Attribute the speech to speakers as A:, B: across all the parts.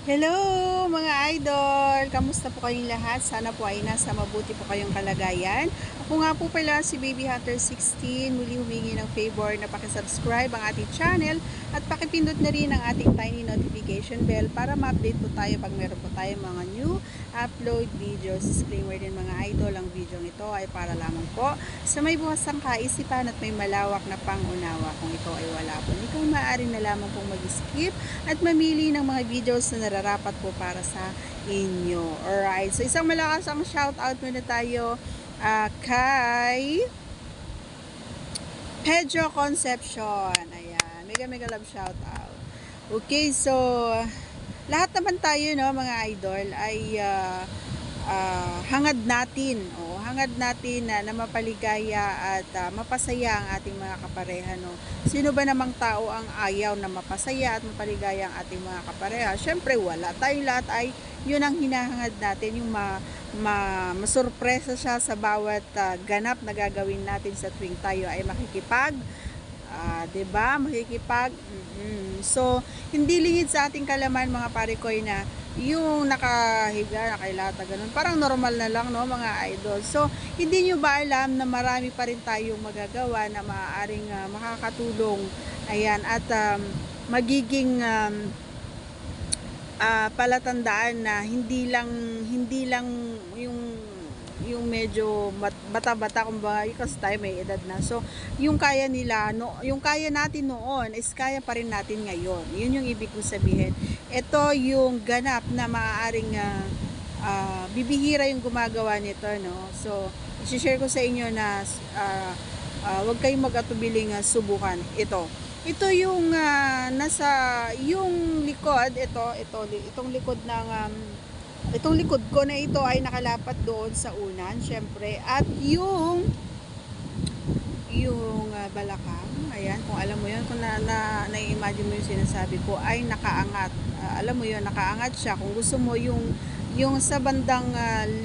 A: Hello mga idol! Kamusta po kayong lahat? Sana po ay nasa mabuti po kayong kalagayan. Ako nga po pala si Baby Hunter 16. Muli humingi ng favor na pakisubscribe ang ating channel at pakipindot na rin ang ating tiny notification bell para ma-update po tayo pag meron po tayo mga new upload videos. Disclaimer din mga idol, ang video nito ay para lamang po sa may buhasang kaisipan at may malawak na pangunawa. Kung ito ay wala po, ito ay maaari na lamang pong mag-skip at mamili ng mga videos na nararapat po para sa inyo. Alright, so isang malakas ang shoutout muna tayo kay Pedro Concepcion. Ayan, mega love shoutout. Okay, so lahat naman tayo, no, mga idol, ay hangad natin na mapaligaya at mapasaya ang ating mga kapareha, no. Sino ba namang tao ang ayaw na mapasaya at mapaligaya ang ating mga kapareha? Syempre wala. Tayong lahat ay yun ang hinahangad natin, yung masurpresa siya sa bawat ganap na gagawin natin sa tuwing tayo ay makikipag 'di ba? So, hindi lingid sa ating kalaman mga parikoy na yung nakahiga, nakailata, ganun. Parang normal na lang, no, mga idol. So, hindi nyo ba alam na marami pa rin tayong magagawa na maaaring makakatulong, ayan, at magiging palatandaan na hindi lang yung medyo bata-bata, kumbaga, kasi tayo may edad na. So, yung kaya nila, no, yung kaya natin noon is kaya pa rin natin ngayon. Yun yung ibig kong sabihin. Ito yung ganap na maaaring bibihira yung gumagawa nito, no. So, i-share ko sa inyo na wag kayong mag-atubiling subukan ito. Ito yung nasa yung likod, itong likod ng itong likod ko na ito ay nakalapat doon sa unan, syempre. At yung balakang, ayan, kung alam mo yun, kung na-imagine mo yung sinasabi ko, ay nakaangat. Alam mo yun, nakaangat siya. Kung gusto mo yung sa bandang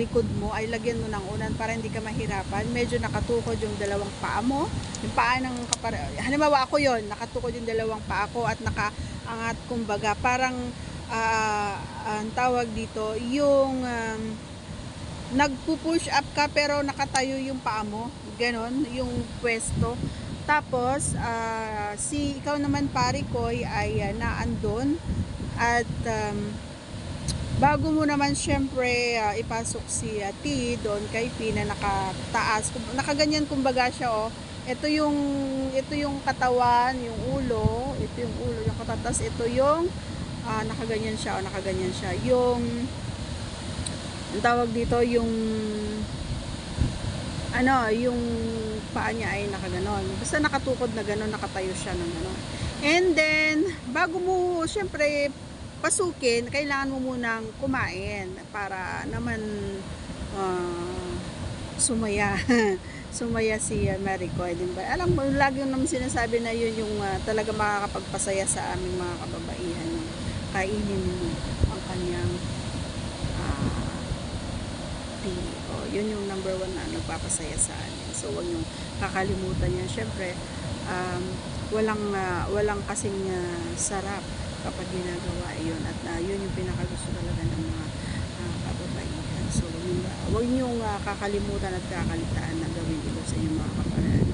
A: likod mo ay lagyan mo ng unan para hindi ka mahirapan. Medyo nakatukod yung dalawang paa mo. Yung paa ng halimbawa ako yon, nakatukod yung dalawang paa ko at nakaangat, kumbaga, parang ang tawag dito, yung nagpo-push up ka pero nakatayo yung paa mo, ganon yung pwesto. Tapos ikaw naman parikoy ay naandun at bago mo naman syempre ipasok si T doon kay P na nakataas, nakaganyan, kumbaga siya, oh. Ito yung katawan, yung ulo, yung katatas, ito yung nakaganyan siya, yung ang tawag dito, yung yung paa niya ay nakaganon, basta nakatukod na ganon, nakatayo siya ng ganon. And then bago mo syempre pasukin, kailangan mo munang kumain para naman sumaya sumaya si Maricoy, din ba? Alam mo, lagi naman sinasabi na yun yung talaga makakapagpasaya sa aming mga kababaihan. Kainin mo ang kanyang tea. Yun yung number one na nagpapasaya sa amin. So, huwag nyo kakalimutan yan. Syempre, walang kasing sarap kapag ginagawa yun. At yun yung pinakagusto talaga ng mga kababaihan. So, huwag nyo kakalimutan at kakalitaan na gawin ito sa inyong mga kaparaan.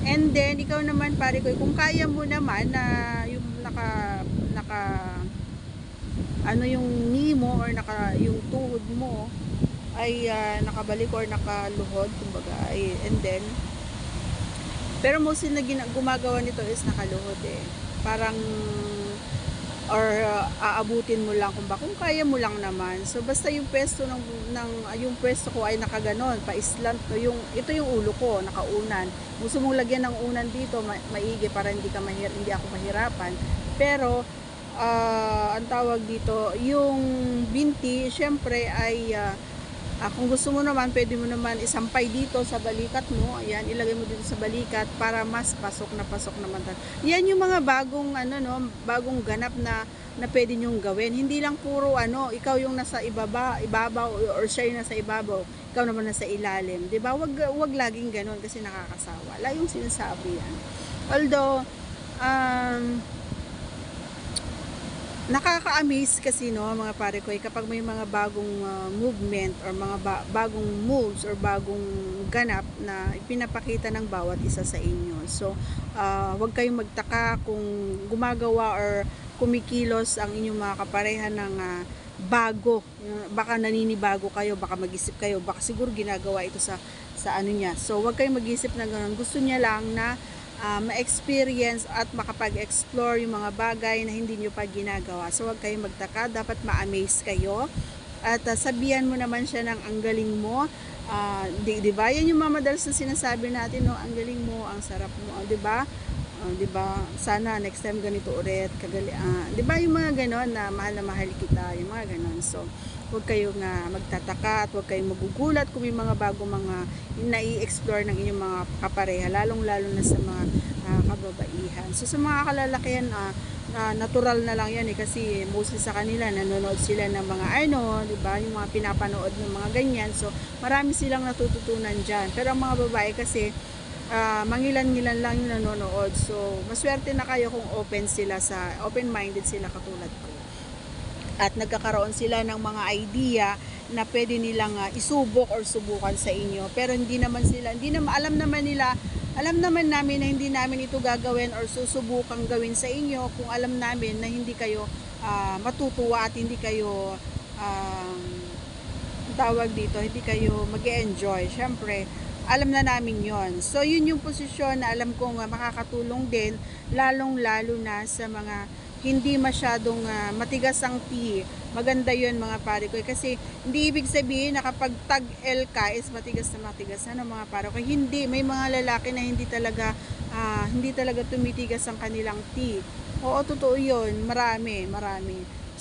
A: And then, ikaw naman, pare ko, kung kaya mo naman na yung yung knee mo or yung tuhod mo ay nakabalik or nakaluhod, kumbaga, and then pero mostly na gumagawa nito is nakaluhod, parang or aabutin mo lang, kung kaya mo lang naman. So basta yung pwesto yung pwesto ko ay nakaganon, pa-islant, ito yung ulo ko, nakaunan. Gusto mong lagyan ng unan dito, maigi para hindi ako mahirapan. Pero ang tawag dito, yung binti, syempre ay kung gusto mo naman, pwede mo naman isampay dito sa balikat mo. Ayan, ilagay mo dito sa balikat para mas pasok naman. Yan yung mga bagong ganap na pwede nyong gawin. Hindi lang puro ikaw yung nasa ibabaw or siya yung nasa ibabaw, ikaw naman nasa ilalim. 'Di ba? Wag laging ganoon kasi nakakasawa. Wala yung sinasabi yan. Although nakaka-amaze kasi no mga pare ko kapag may mga bagong movement or mga bagong moves or bagong ganap na ipinapakita ng bawat isa sa inyo. So huwag kayong magtaka kung gumagawa or kumikilos ang inyong mga kapareha ng bago. Baka naninibago kayo, baka mag-isip kayo, baka siguro ginagawa ito sa ano niya. So huwag kayong mag-isip na ganoon. Gusto niya lang na ma-experience at makapag-explore yung mga bagay na hindi nyo pa ginagawa. So huwag kayong magtaka, dapat ma-amaze kayo. At sabihan mo naman siya ng ang galing mo. Di ba? Yan yung madalas na sinasabi natin, no? Ang galing mo, ang sarap mo, di ba? Di ba? Sana next time ganito ulit, di ba yung mga ganon na mahal kita, yung mga ganon. So huwag kayong magtataka at huwag kayong magugulat kung may mga bago mga nai-explore ng inyong mga kapareha, lalong-lalo na sa mga kababaihan. So sa mga kalalakihan, natural na lang yan kasi mostly sa kanila nanonood sila ng mga di ba, yung mga pinapanood ng mga ganyan. So marami silang natututunan dyan. Pero ang mga babae kasi mangilan-ngilan lang yung nanonood. So maswerte na kayo kung open-minded sila katulad ko. At nagkakaroon sila ng mga idea na pwede nilang isubok or subukan sa inyo. Pero alam naman namin na hindi namin ito gagawin or susubukang gawin sa inyo kung alam namin na hindi kayo matutuwa at hindi kayo hindi kayo mag-enjoy. Syempre, alam na namin yon. So yun yung posisyon na alam kong makakatulong din, lalong-lalo na sa mga hindi masyadong matigas ang tea. Maganda yun mga pare ko. Kasi hindi ibig sabihin na kapag tag-L ka is matigas na mga pare ko. Hindi. May mga lalaki na hindi talaga tumitigas ang kanilang tea. Oo, totoo yun. Marami.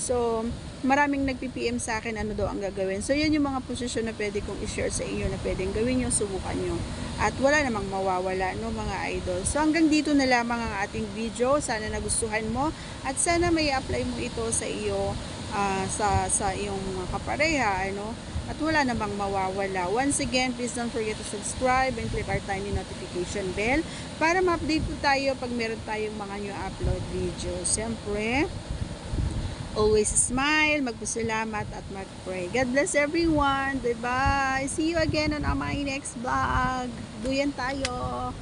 A: So, maraming nagpi-PM sa akin ano daw ang gagawin. So, yan yung mga posisyon na pwede kong i-share sa inyo na pwedeng gawin nyo, subukan nyo. At wala namang mawawala, no mga idol. So, hanggang dito na lamang ang ating video. Sana nagustuhan mo at sana may apply mo ito sa iyo, sa iyong kapareha, at wala namang mawawala. Once again, please don't forget to subscribe and click our tiny notification bell para ma-update po tayo pag meron tayong mga new upload videos. Siyempre, always smile, magpasalamat at mag-pray. God bless everyone. Bye-bye. See you again on my next vlog. Duyan tayo.